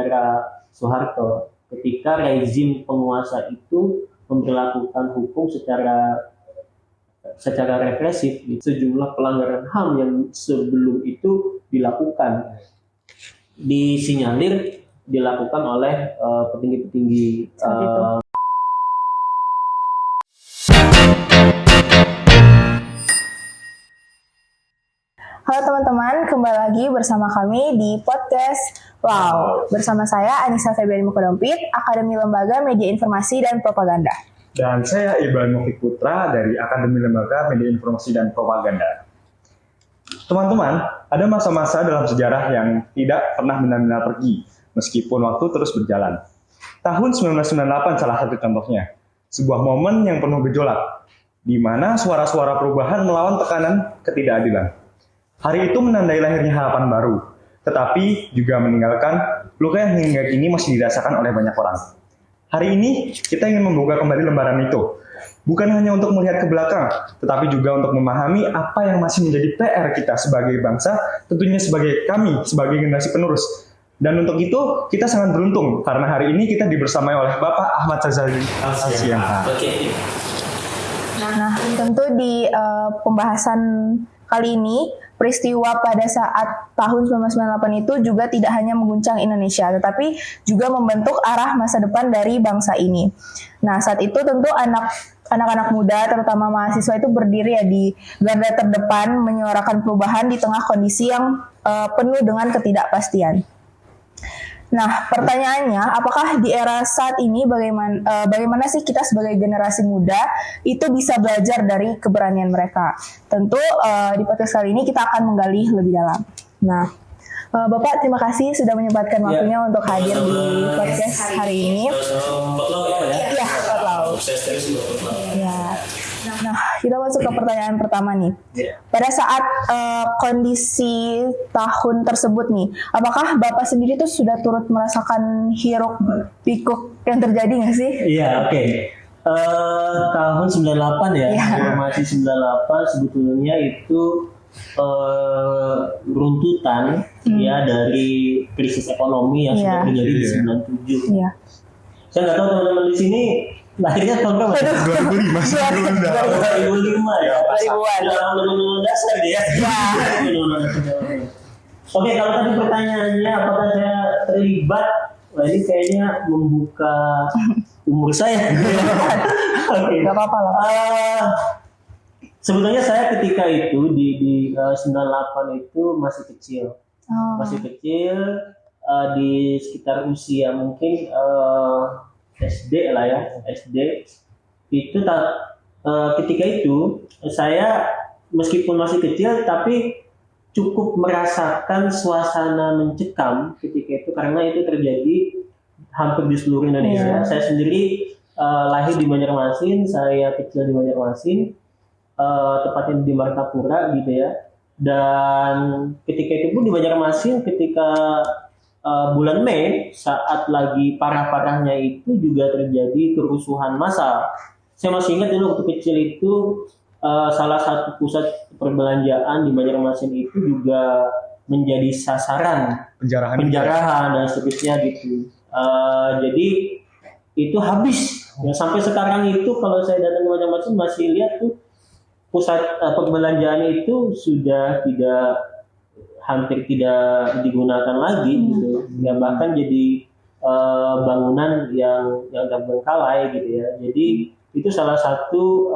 era Soeharto ketika rezim penguasa itu memperlakukan hukum secara represif. Sejumlah pelanggaran HAM yang sebelum itu dilakukan, disinyalir dilakukan oleh petinggi-petinggi Halo teman-teman, kembali lagi bersama kami di podcast Wow. Bersama saya Anissa Febriani Mukodompit, Akademi Lembaga Media Informasi dan Propaganda. Dan saya Ibrahim Mufiq Putra dari Akademi Lembaga Media Informasi dan Propaganda. Teman-teman, ada masa-masa dalam sejarah yang tidak pernah benar-benar pergi, meskipun waktu terus berjalan. Tahun 1998 salah satu contohnya, sebuah momen yang penuh gejolak, di mana suara-suara perubahan melawan tekanan ketidakadilan. Hari itu menandai lahirnya harapan baru, tetapi juga meninggalkan luka yang hingga kini masih dirasakan oleh banyak orang. Hari ini kita ingin membuka kembali lembaran itu, bukan hanya untuk melihat ke belakang, tetapi juga untuk memahami apa yang masih menjadi PR kita sebagai bangsa, tentunya sebagai kami, sebagai generasi penerus. Dan untuk itu, kita sangat beruntung, karena hari ini kita dibersamai oleh Bapak Ahmad Sazali. Nah, tentu di pembahasan kali ini, peristiwa pada saat tahun 1998 itu juga tidak hanya mengguncang Indonesia, tetapi juga membentuk arah masa depan dari bangsa ini. Nah, saat itu tentu anak-anak muda, terutama mahasiswa itu berdiri di garda terdepan menyuarakan perubahan di tengah kondisi yang penuh dengan ketidakpastian. Nah, pertanyaannya, apakah di era saat ini bagaimana sih kita sebagai generasi muda itu bisa belajar dari keberanian mereka? Tentu di podcast kali ini kita akan menggali lebih dalam. Nah, Bapak terima kasih sudah menyempatkan waktunya untuk hadir di podcast hari ini. Iya, ya. Nah, kita masuk ke pertanyaan pertama nih. Pada saat kondisi tahun tersebut nih, apakah Bapak sendiri tuh sudah turut merasakan hiruk pikuk yang terjadi nggak sih? Iya, oke. Tahun 98 ya, masih 98 sebetulnya itu runtutan ya dari krisis ekonomi yang sudah terjadi di 97. Iya. Saya nggak tahu teman-teman di sini lahirnya tahun berapa? 2005 ya. 2000-an. Undang-undang dasar ya. Oke, kalau tadi pertanyaannya apakah saya terlibat? Wah, ini kayaknya membuka umur saya. Oke. Gak apa-apa lah. Sebetulnya saya ketika itu di 98 itu masih kecil. Masih kecil di sekitar usia mungkin SD lah ya, SD itu ketika itu saya meskipun masih kecil tapi cukup merasakan suasana mencekam ketika itu karena itu terjadi hampir di seluruh Indonesia. Saya sendiri lahir di Banjarmasin, saya kecil di Banjarmasin, tepatnya di Martapura gitu ya. Dan ketika itu pun di Banjarmasin ketika bulan Mei saat lagi parah-parahnya itu juga terjadi kerusuhan massal. Saya masih ingat dulu waktu kecil itu salah satu pusat perbelanjaan di Banjarmasin itu juga menjadi sasaran penjarahan dan seterusnya gitu. Jadi itu habis. Ya, sampai sekarang itu kalau saya datang ke Banjarmasin masih lihat tuh pusat perbelanjaan itu sudah hampir tidak digunakan lagi gitu, ya bahkan jadi bangunan yang terbengkalai gitu ya. Jadi itu salah satu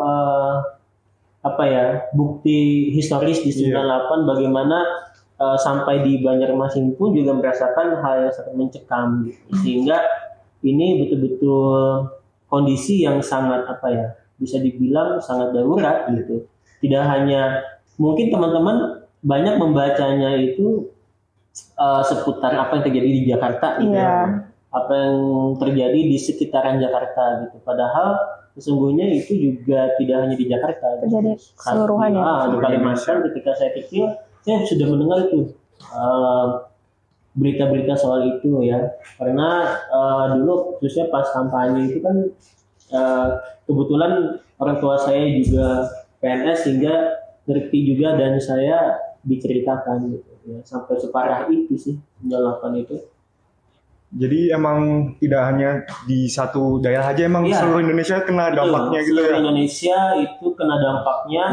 bukti historis di 98 bagaimana sampai di Banjarmasin pun juga merasakan hal yang sangat mencekam gitu. Sehingga ini betul-betul kondisi yang sangat bisa dibilang sangat darurat gitu. Tidak hanya mungkin teman-teman banyak membacanya itu seputar apa yang terjadi di Jakarta gitu ya. Apa yang terjadi di sekitaran Jakarta gitu. Padahal sesungguhnya itu juga tidak hanya di Jakarta. Terjadi keseluruhan ya. Di Kalimantan ketika saya kecil saya sudah mendengar itu berita-berita soal itu ya. Karena dulu khususnya pas kampanye itu kan kebetulan orang tua saya juga PNS sehingga ngerti juga dan saya diceritakan gitu ya, sampai separah itu sih 98 itu. Jadi emang tidak hanya di satu daerah aja, emang Iya. seluruh Indonesia kena dampaknya gitu Seluruh ya. Indonesia itu kena dampaknya,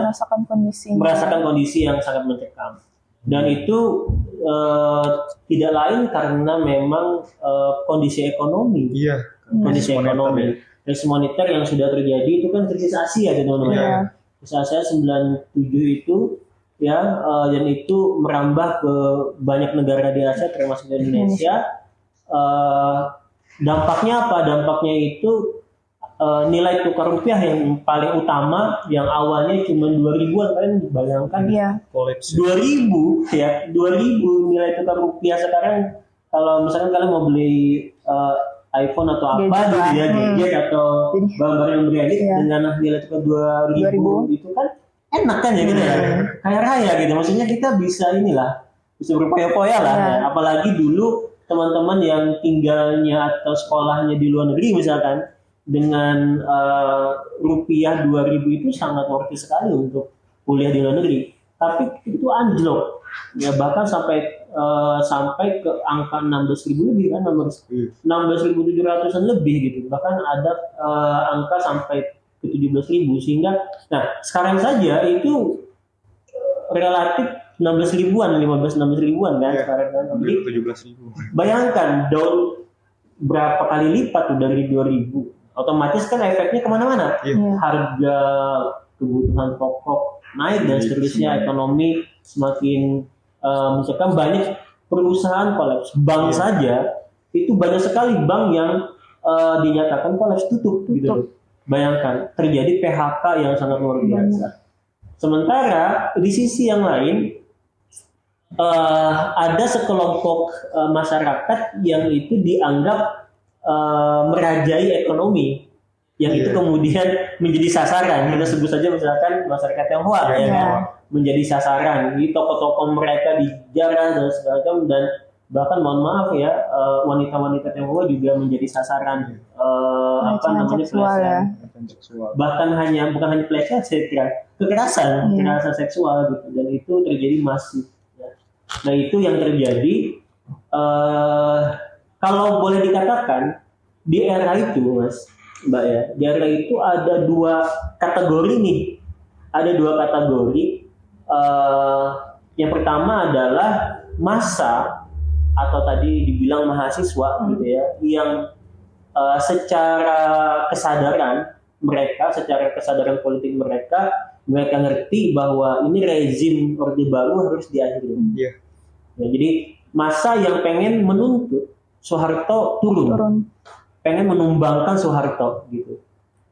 merasakan kondisi yang sangat mencekam. Dan itu tidak lain karena memang kondisi ekonomi. Iya. Kondisi Krisis moneter ekonomi. ya. Krisis moneter yang sudah terjadi itu kan krisis Asia ya teman-teman. Iya. Krisis Asia 97 itu ya, dan itu merambah ke banyak negara di Asia termasuk Indonesia. Dampaknya apa? Dampaknya itu nilai tukar rupiah yang paling utama yang awalnya cuma 2000-an, kalian bayangkan Iya. Kolaps. 2000 ya, 2000 nilai tukar rupiah sekarang kalau misalkan kalian mau beli iPhone atau apa Gadget gitu ya, lah. gadget atau barang-barang yang branded Iya. dengan nilai tukar 2000 itu kan enak kan ya gitu ya, kaya raya gitu. Maksudnya kita bisa bisa berpoya-poya lah. Iya. Ya. Apalagi dulu teman-teman yang tinggalnya atau sekolahnya di luar negeri misalkan, dengan rupiah 2000 itu sangat worth it sekali untuk kuliah di luar negeri. Tapi itu anjlok ya, bahkan sampai ke angka 16.000 lebih kan, 16.700-an lebih gitu. Bahkan ada angka sampai ke 17.000, sehingga sekarang saja itu relatif 16 ribuan, 16 ribuan kan sekarang kan. Jadi 17.000. bayangkan down berapa kali lipat tuh dari 2000. Otomatis kan efeknya kemana-mana. Iya. Harga kebutuhan pokok naik dan seterusnya, ekonomi semakin mencekam, banyak perusahaan kolaps. Bank saja itu banyak sekali bank yang dinyatakan kolaps, tutup. Gitu. Bayangkan terjadi PHK yang sangat luar biasa. Sementara di sisi yang lain ada sekelompok masyarakat yang itu dianggap merajai ekonomi, yang itu kemudian menjadi sasaran. Kita sebut saja misalkan masyarakat Tionghoa ya kan, menjadi sasaran. Jadi tokoh-tokoh mereka dijarah dan segala macam, dan bahkan mohon maaf ya, wanita-wanita Tionghoa juga menjadi sasaran pelecehan. Bahkan bukan hanya pelecehan, kekerasan seksual gitu, dan itu terjadi masif. Nah itu yang terjadi. Kalau boleh dikatakan di era itu, Mas, Mbak ya, di era itu ada dua kategori nih. Ada dua kategori. Yang pertama adalah massa atau tadi dibilang mahasiswa gitu ya, yang secara kesadaran mereka, secara kesadaran politik mereka ngerti bahwa ini rezim Orde Baru harus diakhiri. Iya. Ya, jadi massa yang pengen menuntut Soeharto turun, pengen menumbangkan Soeharto gitu.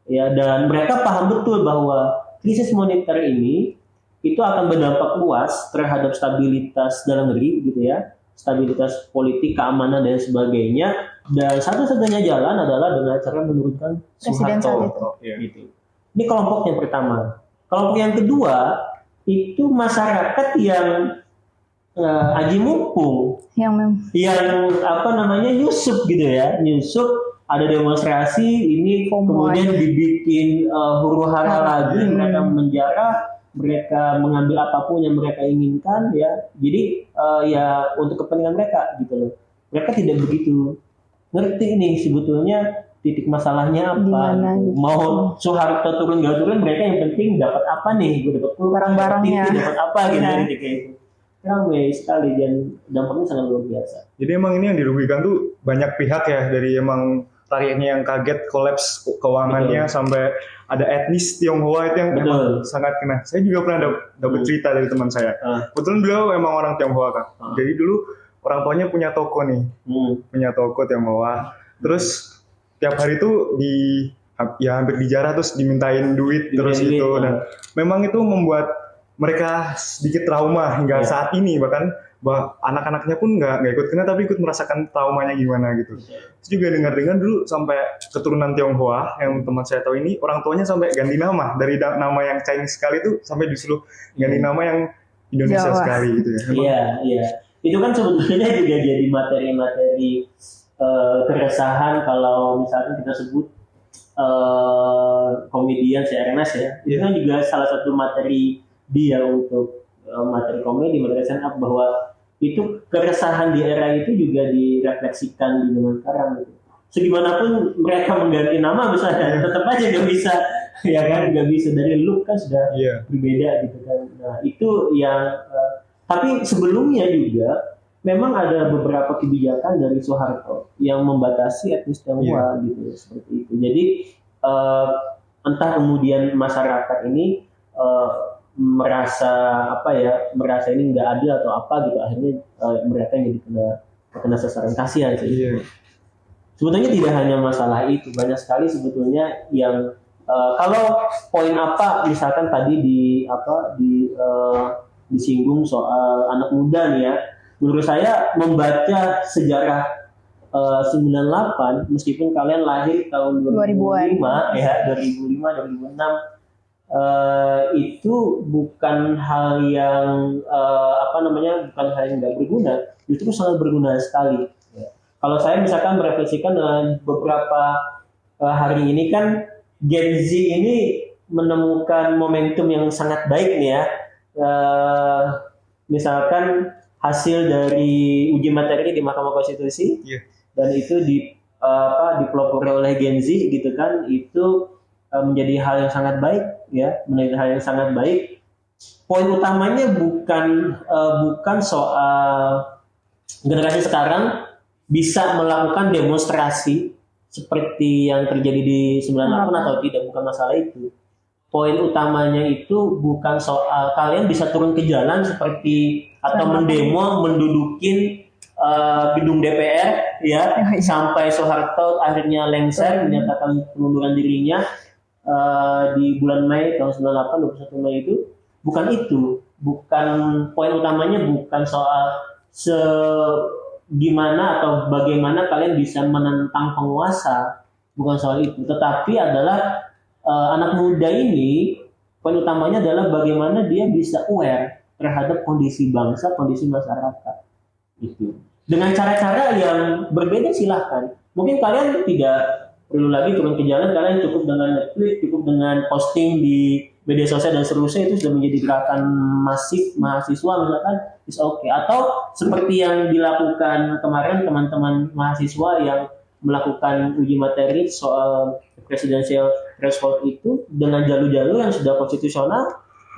Ya, dan mereka paham betul bahwa krisis moneter ini itu akan berdampak luas terhadap stabilitas dalam negeri gitu ya, stabilitas politik, keamanan dan sebagainya. Dan satu-satunya jalan adalah dengan cara menurunkan Soeharto. Gitu. Ini kelompok yang pertama. Kelompok yang kedua itu masyarakat yang aji mumpung, yang nyusup gitu ya, ada demonstrasi ini kemudian dibikin huru-hara lagi, mereka menjarah, mereka mengambil apapun yang mereka inginkan ya. Jadi ya untuk kepentingan mereka gitu loh. Mereka tidak begitu ngerti nih sebetulnya titik masalahnya apa. Mau Soeharto turun nggak turun, mereka yang penting dapat apa nih, gue dapat barang-barangnya, dapat apa gitu dari kayak itu. Ramai sekali dan dampaknya sangat luar biasa. Jadi emang ini yang dirugikan tuh banyak pihak ya, dari emang rakyatnya yang kaget kolaps keuangannya, sampai ada etnis Tionghoa itu yang emang sangat kena. Saya juga pernah dapat cerita dari teman saya. Kebetulan beliau emang orang Tionghoa kan. Jadi dulu orang tuanya punya toko nih, punya toko Tionghoa. Terus tiap hari tuh hampir dijarah, terus dimintain duit terus itu, dan memang itu membuat mereka sedikit trauma hingga saat ini, bahkan anak-anaknya pun nggak ikut kena tapi ikut merasakan traumanya gimana gitu. Terus juga dengar-dengar dulu sampai keturunan Tionghoa yang teman saya tahu ini, orang tuanya sampai ganti nama dari nama yang Chinese sekali tuh sampai disuruh ganti nama yang Indonesia Jawa sekali gitu ya. Iya. Itu kan sebetulnya juga jadi materi-materi keresahan kalau misalkan kita sebut komedian si Ernest ya. Itu kan juga salah satu materi dia untuk materi komedi, materi stand up, bahwa itu keresahan di era itu juga direfleksikan di zaman sekarang gitu. Segimanapun mereka mengganti nama misalnya tetap aja nggak bisa, ya kan, nggak bisa, dari look kan sudah berbeda gitu kan. Nah itu yang tapi sebelumnya juga memang ada beberapa kebijakan dari Soeharto yang membatasi etnis Tionghoa gitu seperti itu. Jadi entah kemudian masyarakat ini merasa ini nggak adil atau apa gitu, akhirnya mereka jadi kena sasaran kasihan sih. Sebetulnya tidak hanya masalah itu, banyak sekali sebetulnya yang kalau poin apa misalkan tadi disinggung soal anak muda nih ya, menurut saya membaca sejarah 98 meskipun kalian lahir tahun 2005 ya, 2005 2006, itu bukan hal yang bukan hal yang nggak berguna, justru sangat berguna sekali. Ya. Kalau saya misalkan merefleksikan dengan beberapa hari ini kan Gen Z ini menemukan momentum yang sangat baik nih ya. Misalkan hasil dari uji materi di Mahkamah Konstitusi dan itu dipelopori oleh Gen Z gitu kan, itu menjadi hal yang sangat baik ya, menjadi hal yang sangat baik. Poin utamanya bukan soal generasi sekarang bisa melakukan demonstrasi seperti yang terjadi di 98 atau tidak, bukan masalah itu. Poin utamanya itu bukan soal kalian bisa turun ke jalan seperti atau mendemo mendudukin gedung DPR ya sampai Soeharto akhirnya lengser menyatakan pengunduran dirinya di bulan Mei tahun 98, 21 Mei itu. Bukan poin utamanya, bukan soal gimana atau bagaimana kalian bisa menentang penguasa, bukan soal itu, tetapi adalah anak muda ini poin utamanya adalah bagaimana dia bisa aware terhadap kondisi bangsa, kondisi masyarakat itu dengan cara-cara yang berbeda. Silahkan, mungkin kalian tidak perlu lagi turun ke jalan, kalian cukup dengan Netflix, cukup dengan posting di media sosial dan seterusnya, itu sudah menjadi gerakan masif mahasiswa misalkan, is okay. Atau seperti yang dilakukan kemarin teman-teman mahasiswa yang melakukan uji materi soal presidensial threshold itu dengan jalur-jalur yang sudah konstitusional,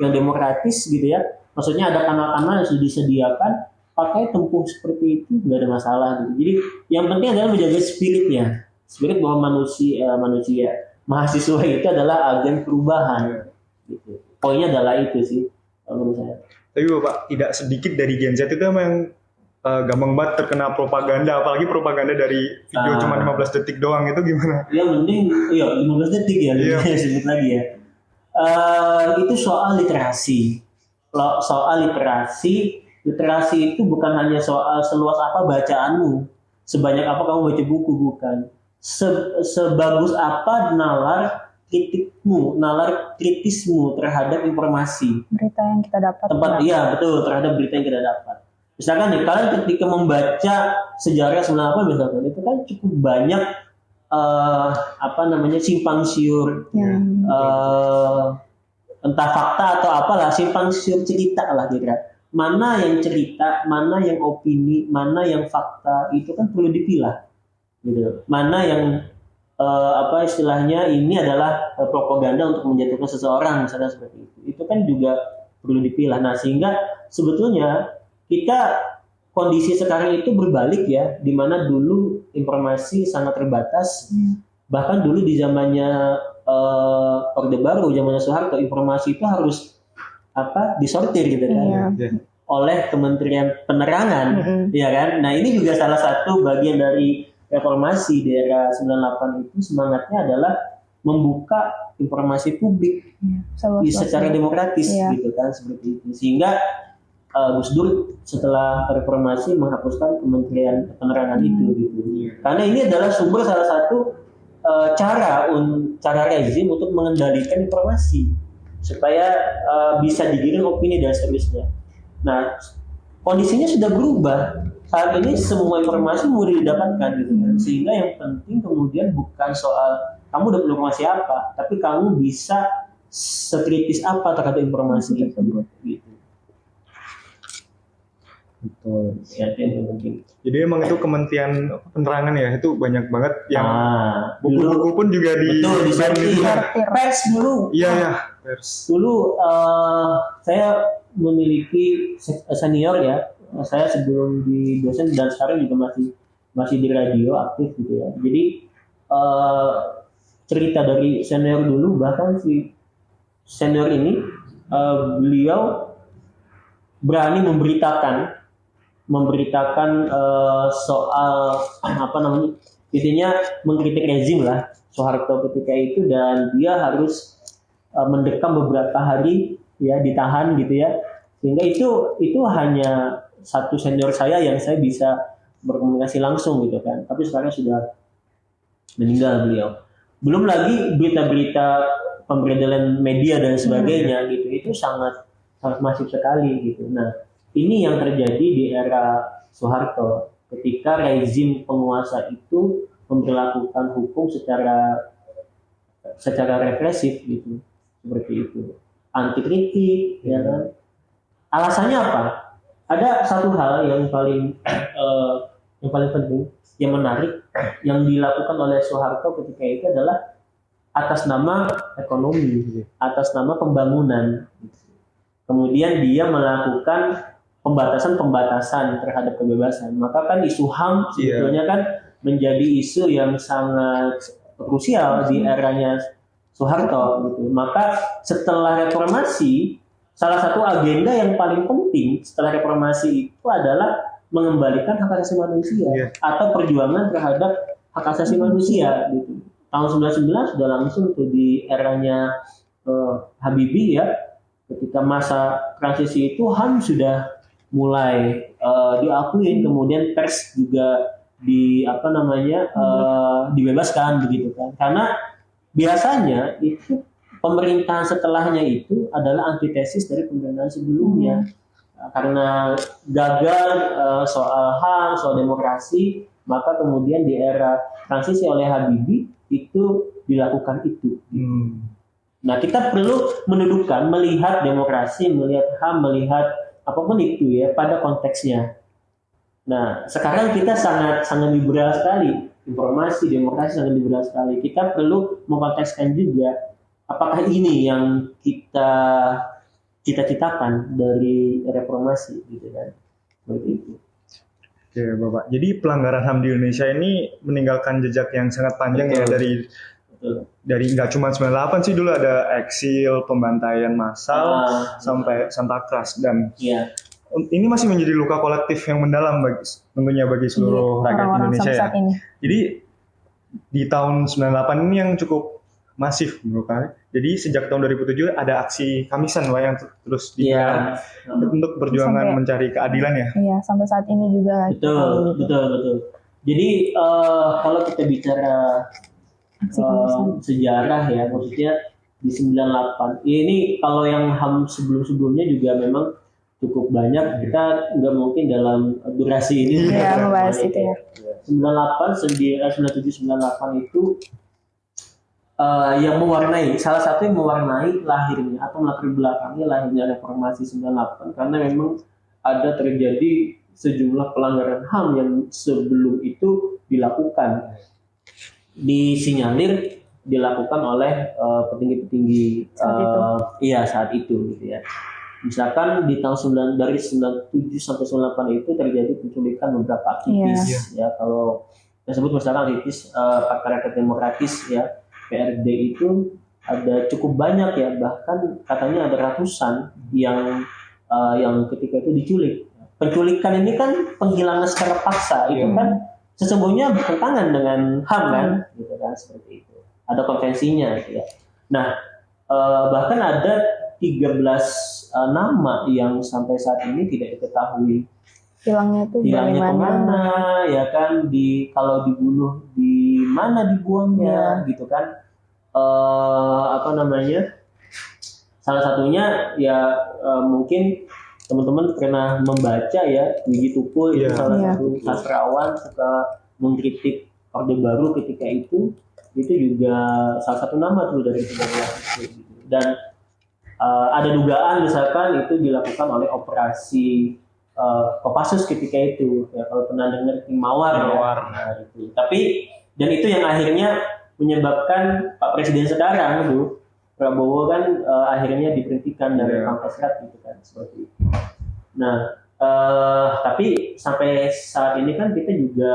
yang demokratis gitu ya. Maksudnya ada kanal-kanal yang sudah disediakan, pakai tempuh seperti itu, nggak ada masalah gitu. Jadi yang penting adalah menjaga spirit bahwa manusia mahasiswa itu adalah agen perubahan gitu. Poinnya adalah itu sih menurut saya. Tapi Bapak, tidak sedikit dari Gen Z itu memang gampang banget terkena propaganda, apalagi propaganda dari video cuma 15 detik doang, itu gimana? Ya mending 15 detik ya, sebut lagi ya. Itu soal literasi. Literasi itu bukan hanya soal seluas apa bacaanmu, sebanyak apa kamu baca buku, bukan. Sebagus apa nalar kritismu terhadap informasi, berita yang kita dapat. Terhadap berita yang kita dapat. Misalkan nih, kalian ketika membaca sejarah 98 misalkan, itu kan cukup banyak simpang siur, entah fakta atau apalah, simpang siur cerita lah kira. Mana yang cerita, mana yang opini, mana yang fakta, itu kan perlu dipilah. Gitu. Mana yang istilahnya ini adalah propaganda untuk menjatuhkan seseorang misalnya seperti itu. Itu kan juga perlu dipilah. Nah, sehingga sebetulnya kondisi sekarang itu berbalik ya, di mana dulu informasi sangat terbatas. Bahkan dulu di zamannya Orde Baru, zamannya Soeharto, informasi itu harus disortir gitu kan, oleh Kementerian Penerangan, ya kan. Nah, ini juga salah satu bagian dari reformasi di era 98 itu, semangatnya adalah membuka informasi publik secara demokratis gitu kan, seperti itu. Sehingga Gus Dur setelah reformasi menghapuskan Kementerian Penerangan itu gitu. Karena ini adalah salah satu cara rezim untuk mengendalikan informasi supaya bisa digiring opini dan seterusnya. Nah, kondisinya sudah berubah. Saat ini semua informasi mudah didapatkan gitu kan. Sehingga yang penting kemudian bukan soal kamu dapat informasi apa, tapi kamu bisa sekritis apa terhadap informasi itu gitu. Betul. Ya, itu yang penting. Jadi emang itu Kementerian Penerangan ya, itu banyak banget yang Dulu buku-buku pun juga di betul di ban itu. pers dulu. Iya ya, pers. Dulu saya memiliki senior ya. Saya sebelum di dosen dan sekarang juga masih di radio aktif gitu ya. Jadi cerita dari senior dulu, bahkan si senior ini beliau berani memberitakan soal apa namanya, intinya mengkritik rezim lah Soeharto ketika itu, dan dia harus mendekam beberapa hari ya, ditahan gitu ya, sehingga itu hanya satu senior saya yang saya bisa berkomunikasi langsung gitu kan, tapi sekarang sudah meninggal beliau. Belum lagi berita-berita pemberedelan media dan sebagainya gitu, itu sangat masif sekali gitu. Nah, ini yang terjadi di era Soeharto ketika rezim penguasa itu memperlakukan hukum secara represif gitu, seperti itu, anti kritik ya kan. Alasannya apa? Ada satu hal yang paling penting, yang menarik, yang dilakukan oleh Soeharto ketika itu adalah atas nama ekonomi, atas nama pembangunan. Kemudian dia melakukan pembatasan terhadap kebebasan. Maka kan isu HAM sebetulnya kan menjadi isu yang sangat krusial di eranya Soeharto gitu. Maka setelah reformasi, salah satu agenda yang paling penting setelah reformasi itu adalah mengembalikan hak asasi manusia atau perjuangan terhadap hak asasi manusia gitu. Tahun 99 sudah langsung tuh di eranya Habibie ya. Ketika masa transisi itu HAM sudah mulai diakuin, kemudian pers juga dibebaskan begitu kan. Karena biasanya itu pemerintahan setelahnya itu adalah antitesis dari pemerintahan sebelumnya. Karena gagal soal HAM, soal demokrasi, maka kemudian di era transisi oleh Habibie itu dilakukan itu. Nah, kita perlu mendudukkan, melihat demokrasi, melihat HAM, melihat apapun itu ya pada konteksnya. Nah, sekarang kita sangat liberal sekali, informasi demokrasi sangat liberal sekali. Kita perlu mengkontekskan juga apakah ini yang kita cita-citakan dari reformasi gitu kan. Seperti itu. Oke, Bapak. Jadi pelanggaran HAM di Indonesia ini meninggalkan jejak yang sangat panjang. Betul. Ya dari nggak cuma 98 sih, dulu ada eksil, pembantaian massal sampai Santa Cruz, dan ini masih menjadi luka kolektif yang mendalam tentunya bagi seluruh rakyat Indonesia ya. Jadi di tahun 98 ini yang cukup masif menurut saya. Jadi sejak tahun 2007 ada aksi Kamisan yang terus digelar untuk perjuangan mencari keadilan ya. Iya, sampai saat ini juga. Betul. Jadi kalau kita bicara sejarah ya, maksudnya di 98 ini, kalau yang HAM sebelumnya juga memang cukup banyak, kita nggak mungkin dalam durasi ini membahas itu ya. 97 98 itu yang mewarnai, salah satu yang mewarnai lahirnya atau melatar belakangnya lahirnya reformasi 98, karena memang ada terjadi sejumlah pelanggaran HAM yang sebelum itu dilakukan, disinyalir dilakukan oleh petinggi-petinggi saat itu gitu ya. Misalkan di tahun dari 97 sampai 98 itu terjadi penculikan beberapa aktivis ya, kalau kita sebut misalkan aktivis Partai Rakyat Demokratis ya, PRD, itu ada cukup banyak ya, bahkan katanya ada ratusan yang ketika itu diculik. Penculikan ini kan penghilangan secara paksa, itu kan sesungguhnya bertentangan dengan HAM kan, gitu kan, seperti itu. Ada konvensinya gitu ya. Nah, bahkan ada 13 nama yang sampai saat ini tidak diketahui hilangnya kemana ya kan, kalau dibunuh di mana dibuangnya gitu kan. Salah satunya ya mungkin teman-teman pernah membaca ya, Wiji Tukul itu salah satu sastrawan suka mengkritik Orde Baru ketika itu juga salah satu nama tuh dari 13 itu. Dan ada dugaan misalkan itu dilakukan oleh operasi Kopassus ketika itu, ya kalau pernah dengar Tim Mawar. Nah, itu. Tapi dan itu yang akhirnya menyebabkan Pak Presiden sekarang itu Prabowo kan akhirnya diberhentikan dari Pangkostrat gitu kan seperti itu. Nah, tapi sampai saat ini kan kita juga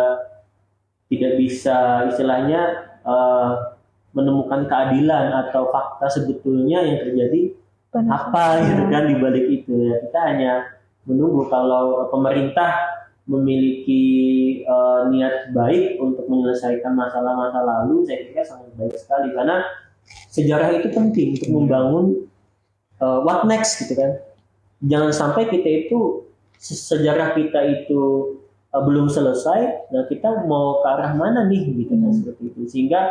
tidak bisa istilahnya menemukan keadilan atau fakta sebetulnya yang terjadi apa gitu kan di balik itu ya. Kita hanya menunggu kalau pemerintah memiliki niat baik untuk menyelesaikan masalah-masa lalu, saya kira sangat baik sekali karena sejarah itu penting untuk membangun what next gitu kan. Jangan sampai kita itu sejarah kita itu belum selesai, nah kita mau ke arah mana nih gitu kan seperti itu. Sehingga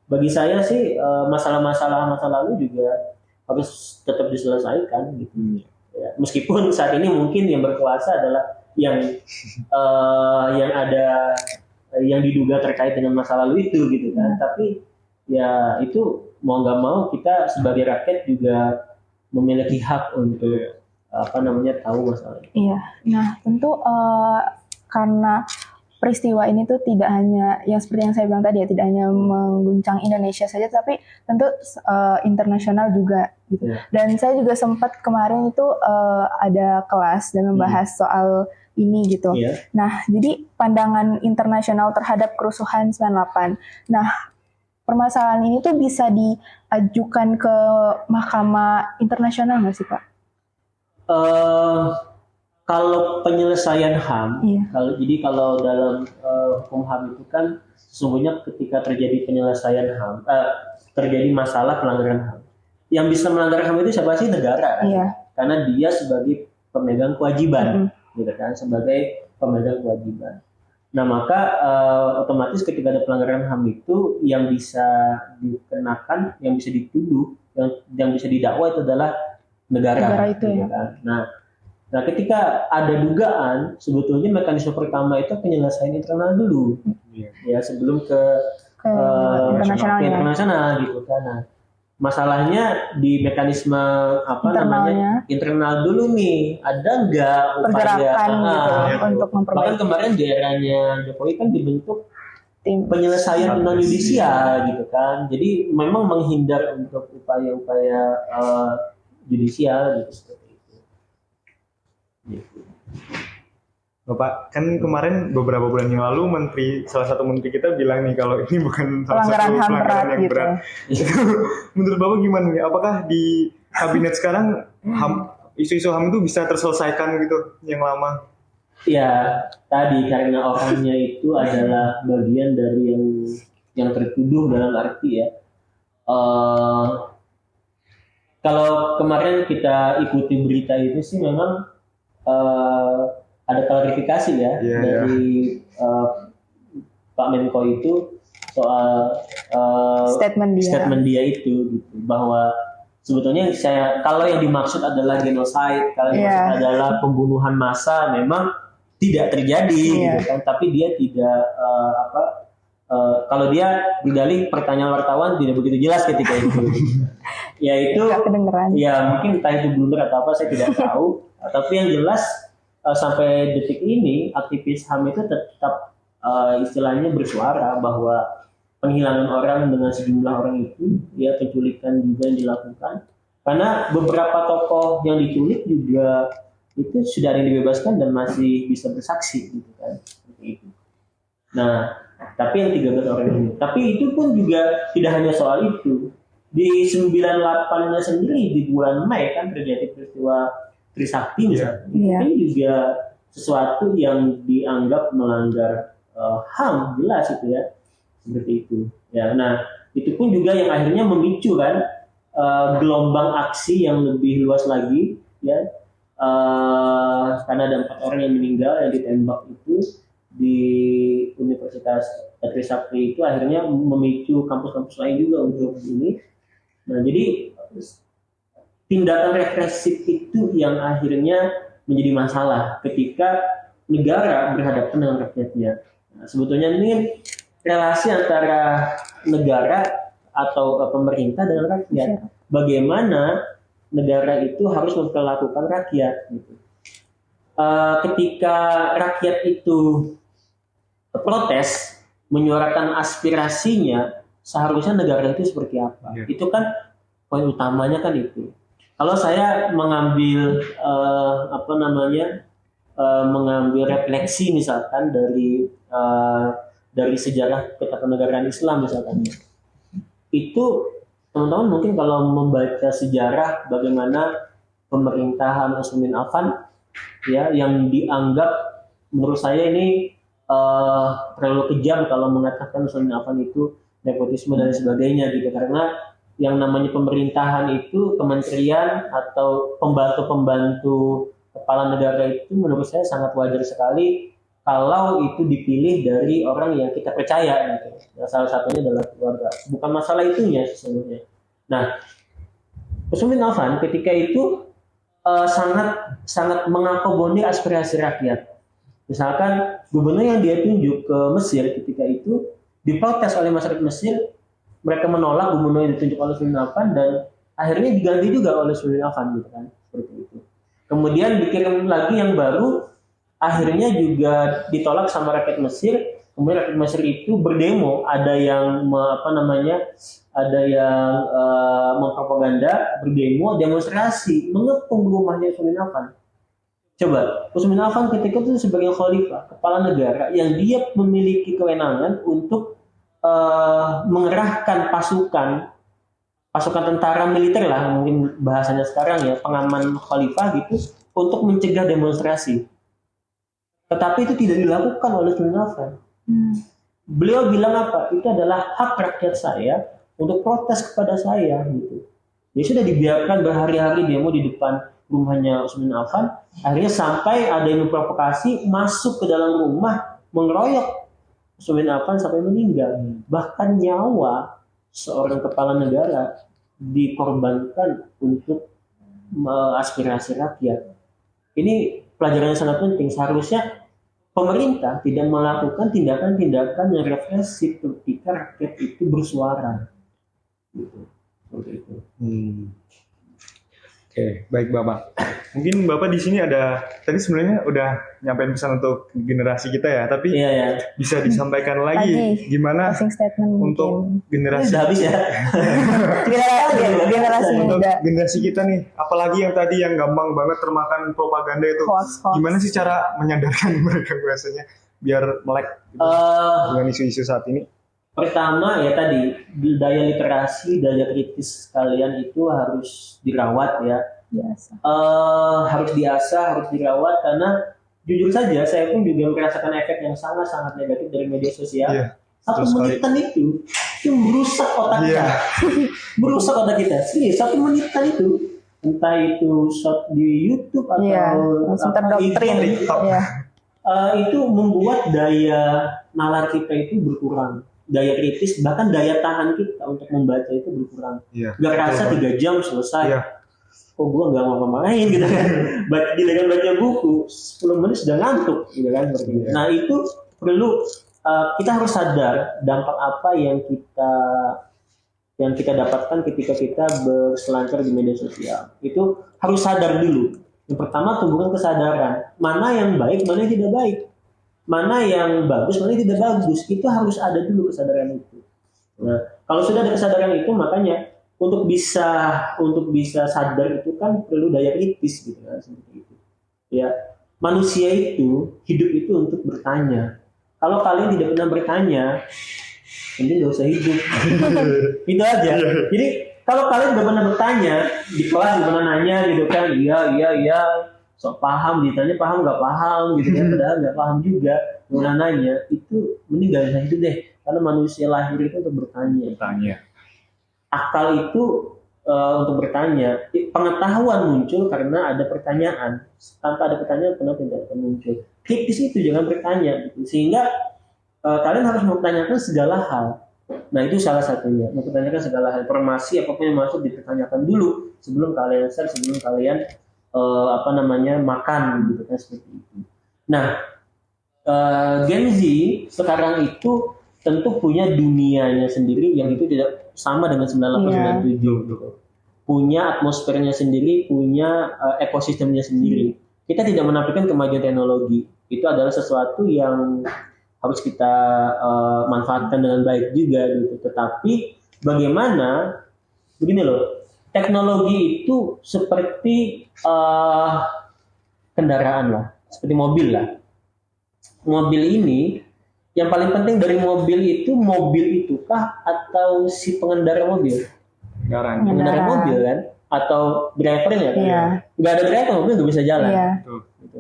bagi saya sih masalah-masalah masa lalu juga harus tetap diselesaikan gitu. Ya, meskipun saat ini mungkin yang berkuasa adalah yang ada yang diduga terkait dengan masa lalu itu gitu kan. Tapi ya itu mau nggak mau kita sebagai rakyat juga memiliki hak untuk tahu masalah itu. Iya. Nah tentu karena peristiwa ini tuh tidak hanya yang seperti yang saya bilang tadi ya, tidak hanya mengguncang Indonesia saja, tapi tentu internasional juga gitu. Dan saya juga sempat kemarin itu ada kelas dan membahas soal ini gitu. Nah, jadi pandangan internasional terhadap kerusuhan 98. Nah, permasalahan ini tuh bisa diajukan ke Mahkamah Internasional nggak sih, Pak? Kalau penyelesaian HAM, kalau dalam hukum HAM itu kan sesungguhnya ketika terjadi penyelesaian HAM, terjadi masalah pelanggaran HAM, yang bisa melanggar HAM itu siapa sih? Negara, kan? Karena dia sebagai pemegang kewajiban, gitu kan, sebagai pemegang kewajiban. Nah maka otomatis ketika ada pelanggaran HAM itu yang bisa dikenakan, yang bisa dituduh, yang bisa didakwa itu adalah negara itu gitu kan. Nah, ketika ada dugaan, sebetulnya mekanisme pertama itu penyelesaian internal dulu, ya sebelum ke internasional gitu kan. Nah, masalahnya di mekanisme internal dulu nih, ada nggak pergerakan untuk memperbaiki? Bahkan kemarin di eranya Jokowi kan dibentuk penyelesaian non yudisial gitu kan. Jadi memang menghindar untuk upaya-upaya yudisial gitu. Bapak, kan kemarin beberapa bulan yang lalu salah satu menteri kita bilang nih kalau ini bukan salah satu pelanggaran yang berat. Menurut Bapak gimana nih? Apakah di kabinet sekarang isu-isu HAM itu bisa terselesaikan gitu yang lama? Ya, tadi karena orangnya itu adalah bagian dari yang tertuduh dalam arti ya. Kalau kemarin kita ikuti berita itu sih memang ada klarifikasi ya dari Pak Menko itu soal statement dia itu gitu, bahwa sebetulnya kalau yang dimaksud adalah genocide, kalau yang dimaksud adalah pembunuhan massal memang tidak terjadi gitu kan, tapi dia tidak kalau dia didalih pertanyaan wartawan tidak begitu jelas ketika itu. Ya mungkin entah itu blunder atau apa saya tidak tahu. Tapi yang jelas sampai detik ini aktivis HAM itu tetap istilahnya bersuara bahwa penghilangan orang dengan sejumlah orang itu, ya penculikan juga yang dilakukan. Karena beberapa tokoh yang diculik juga itu sudah ada yang dibebaskan dan masih bisa bersaksi gitu kan. Seperti itu. Nah, tapi yang 13 orang ini. Tapi itu pun juga tidak hanya soal itu. Di 98-nya sendiri di bulan Mei kan terjadi peristiwa Trisakti misalnya. Ini juga sesuatu yang dianggap melanggar HAM, jelas itu ya. Seperti itu. Ya, nah, itu pun juga yang akhirnya memicu kan gelombang aksi yang lebih luas lagi ya. Karena ada 4 orang yang meninggal yang ditembak itu di Universitas Trisakti itu akhirnya memicu kampus-kampus lain juga untuk ini. Nah, jadi tindakan represif itu yang akhirnya menjadi masalah ketika negara berhadapan dengan rakyatnya. Nah, sebetulnya ini relasi antara negara atau pemerintah dengan rakyat. Bagaimana negara itu harus memperlakukan rakyat gitu. ketika rakyat itu protes, menyuarakan aspirasinya, seharusnya negara itu seperti apa? Itu kan poin utamanya kan itu. Kalau saya mengambil mengambil refleksi misalkan dari sejarah ketatanegaraan Islam misalkan, itu teman-teman mungkin kalau membaca sejarah bagaimana pemerintahan Utsman bin Affan ya yang dianggap menurut saya ini terlalu kejam kalau mengatakan Utsman bin Affan itu nepotisme dan sebagainya gitu, karena yang namanya pemerintahan itu kementerian atau pembantu-pembantu kepala negara itu menurut saya sangat wajar sekali kalau itu dipilih dari orang yang kita percaya gitu. Nah, salah satunya adalah keluarga. Bukan masalah itunya sesungguhnya. Nah, Utsman bin Affan ketika itu sangat mengakomodir aspirasi rakyat. Misalkan gubernur yang dia tunjuk ke Mesir ketika itu diprotes oleh masyarakat Mesir, mereka menolak gubernur yang ditunjuk oleh Utsman bin Affan dan akhirnya diganti juga oleh Utsman bin Affan gitu kan, seperti itu. Kemudian dikirim lagi yang baru, akhirnya juga ditolak sama rakyat Mesir. Kemudian rakyat Mesir itu berdemo, ada yang mempropaganda, berdemo, demonstrasi, mengepung rumahnya Utsman bin Affan. Coba, Utsman bin Affan ketika itu sebagai khalifah, kepala negara yang dia memiliki kewenangan untuk mengerahkan pasukan tentara militer lah, mungkin bahasanya sekarang ya, pengaman khalifah gitu, untuk mencegah demonstrasi. Tetapi itu tidak dilakukan oleh Utsman bin Affan. Beliau bilang apa? Itu adalah hak rakyat saya untuk protes kepada saya gitu. Ya sudah dibiarkan berhari-hari demo di depan rumahnya Utsman bin Affan. Akhirnya sampai ada yang memprovokasi masuk ke dalam rumah mengeroyok Utsman bin Affan sampai meninggal. Bahkan nyawa seorang kepala negara dikorbankan untuk aspirasi rakyat. Ini pelajaran yang sangat penting. Seharusnya pemerintah tidak melakukan tindakan-tindakan yang represif ketika rakyat itu bersuara. Gitu. Seperti itu. Oke, baik Bapak. Mungkin Bapak di sini tadi sebenarnya udah nyampein pesan untuk generasi kita ya, tapi bisa disampaikan lagi gimana untuk generasi habis ya. generasi untuk muda. generasi kita nih, apalagi yang tadi yang gampang banget termakan propaganda itu. Hoax. Gimana sih cara menyadarkan mereka biasanya biar melek gitu, dengan isu-isu saat ini? Pertama ya tadi, daya literasi, daya kritis kalian itu harus dirawat ya. Harus diasah, harus dirawat, karena jujur saja saya pun juga merasakan efek yang sangat-sangat negatif dari media sosial. Satu menitan itu merusak otak kita. Merusak otak kita. Satu menitan itu, entah itu shot di YouTube atau terdoktrin. Itu membuat daya nalar kita itu berkurang. Daya kritis, bahkan daya tahan kita untuk membaca itu berkurang. Gak rasa 3 jam selesai. Kok gue gak mau main gitu kan. Giliran baca buku 10 menit sudah ngantuk gitu kan. Nah itu perlu kita harus sadar dampak apa yang kita dapatkan ketika kita berselancar di media sosial. Itu harus sadar dulu. Yang pertama tumbuhkan kesadaran, mana yang baik, mana yang tidak baik. Mana yang bagus, mana yang tidak bagus, itu harus ada dulu kesadaran itu. Nah, kalau sudah ada kesadaran itu, makanya untuk bisa sadar itu kan perlu daya kritis gitu kan, seperti itu. Ya, manusia itu hidup itu untuk bertanya. Kalau kalian tidak pernah bertanya, nanti nggak usah hidup. Itu aja. Jadi kalau kalian tidak pernah bertanya di kelas, di mana nanya gitu kan, iya. Sok paham, ditanya paham nggak paham gitu kan, padahal nggak paham juga, nggak nanya, itu mending gak usah itu deh, karena manusia lahir itu untuk bertanya. Akal itu untuk bertanya, pengetahuan muncul karena ada pertanyaan. Tanpa ada pertanyaan, kenapa tidak akan muncul? Kritis itu jangan bertanya, gitu. Sehingga kalian harus mempertanyakan segala hal. Nah itu salah satunya, mempertanyakan segala hal, informasi apapun yang masuk dipertanyakan dulu sebelum kalian share, sebelum kalian makan gitu kan, seperti itu. Nah, Gen Z sekarang itu tentu punya dunianya sendiri yang itu tidak sama dengan 98 97 gitu. Punya atmosfernya sendiri, punya ekosistemnya sendiri. kita tidak menafikan kemajuan teknologi. Itu adalah sesuatu yang harus kita manfaatkan dengan baik juga gitu. Tetapi bagaimana begini loh, teknologi itu seperti kendaraan lah, seperti mobil lah. Mobil ini yang paling penting dari mobil itu kah atau si pengendara mobil? Pengendara mobil kan? Atau drivernya kan? Iya. Nggak ada driver, mobil nggak bisa jalan. Iya. Gitu.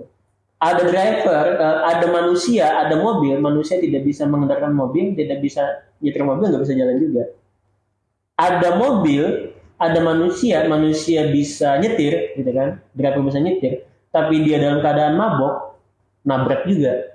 Ada driver, ada manusia, ada mobil, manusia tidak bisa mengendarkan mobil, tidak bisa nyetir mobil, nggak bisa jalan juga. Ada mobil, ada manusia, manusia bisa nyetir, gitu kan? Driver bisa nyetir, tapi dia dalam keadaan mabok, nabrak juga.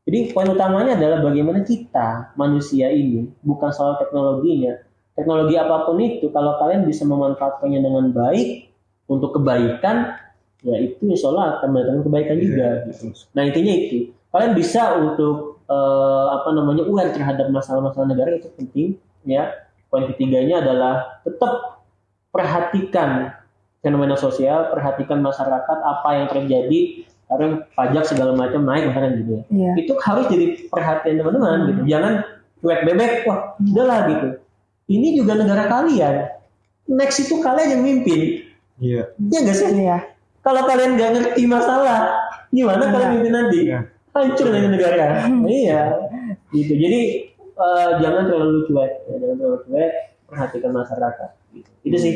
Jadi poin utamanya adalah bagaimana kita manusia ini, bukan soal teknologinya. Teknologi apapun itu, kalau kalian bisa memanfaatkannya dengan baik untuk kebaikan, ya itu insya Allah akan mendatangkan kebaikan juga. Gitu. Nah intinya itu, kalian bisa untuk aware terhadap masalah-masalah negara itu penting. Ya, poin ketiganya adalah tetap perhatikan fenomena sosial, perhatikan masyarakat, apa yang terjadi. Karena pajak segala macam naik misalkan gitu ya. Iya. Itu harus jadi perhatian teman-teman gitu. Jangan cuek bebek, wah udahlah gitu. Ini juga negara kalian. Next itu kalian yang mimpin. Iya. Iya nggak sih? Iya. Kalau kalian nggak ngerti masalah, gimana kalian mimpin nanti? Iya. Hancur nanti negara. Iya. Gitu. Jadi jangan terlalu cuek, jangan terlalu cuek. Perhatikan masyarakat. Gitu. Itu sih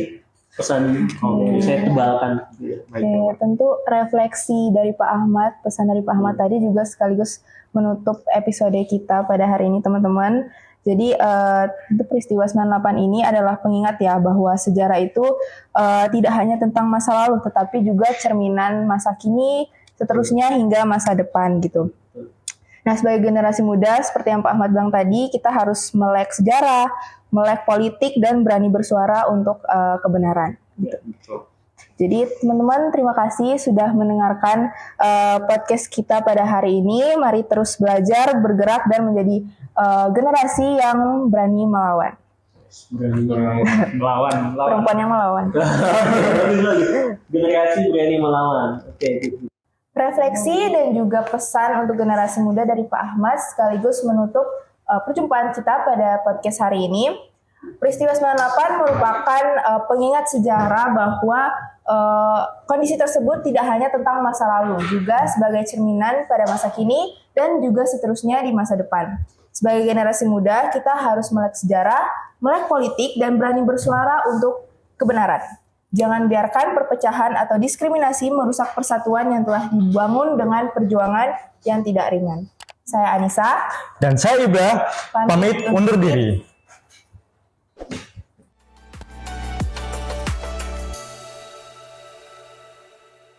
pesan yang saya tebalkan. Oke, tentu refleksi dari Pak Ahmad, pesan dari Pak Ahmad tadi juga sekaligus menutup episode kita pada hari ini teman-teman. Jadi untuk peristiwa 98 ini adalah pengingat ya bahwa sejarah itu tidak hanya tentang masa lalu tetapi juga cerminan masa kini, seterusnya hingga masa depan gitu. Nah sebagai generasi muda seperti yang Pak Ahmad bilang tadi, kita harus melek sejarah, melek politik dan berani bersuara untuk kebenaran. Gitu. Jadi teman-teman terima kasih sudah mendengarkan podcast kita pada hari ini. Mari terus belajar, bergerak dan menjadi generasi yang berani melawan. Melawan. Perempuan yang melawan. Generasi berani melawan. Oke. Refleksi dan juga pesan untuk generasi muda dari Pak Ahmad sekaligus menutup perjumpaan kita pada podcast hari ini. Peristiwa 98 merupakan pengingat sejarah bahwa kondisi tersebut tidak hanya tentang masa lalu, juga sebagai cerminan pada masa kini dan juga seterusnya di masa depan. Sebagai generasi muda, kita harus melek sejarah, melek politik, dan berani bersuara untuk kebenaran. Jangan biarkan perpecahan atau diskriminasi merusak persatuan yang telah dibangun dengan perjuangan yang tidak ringan. Saya Anissa. Dan saya Ibra, pamit undur diri.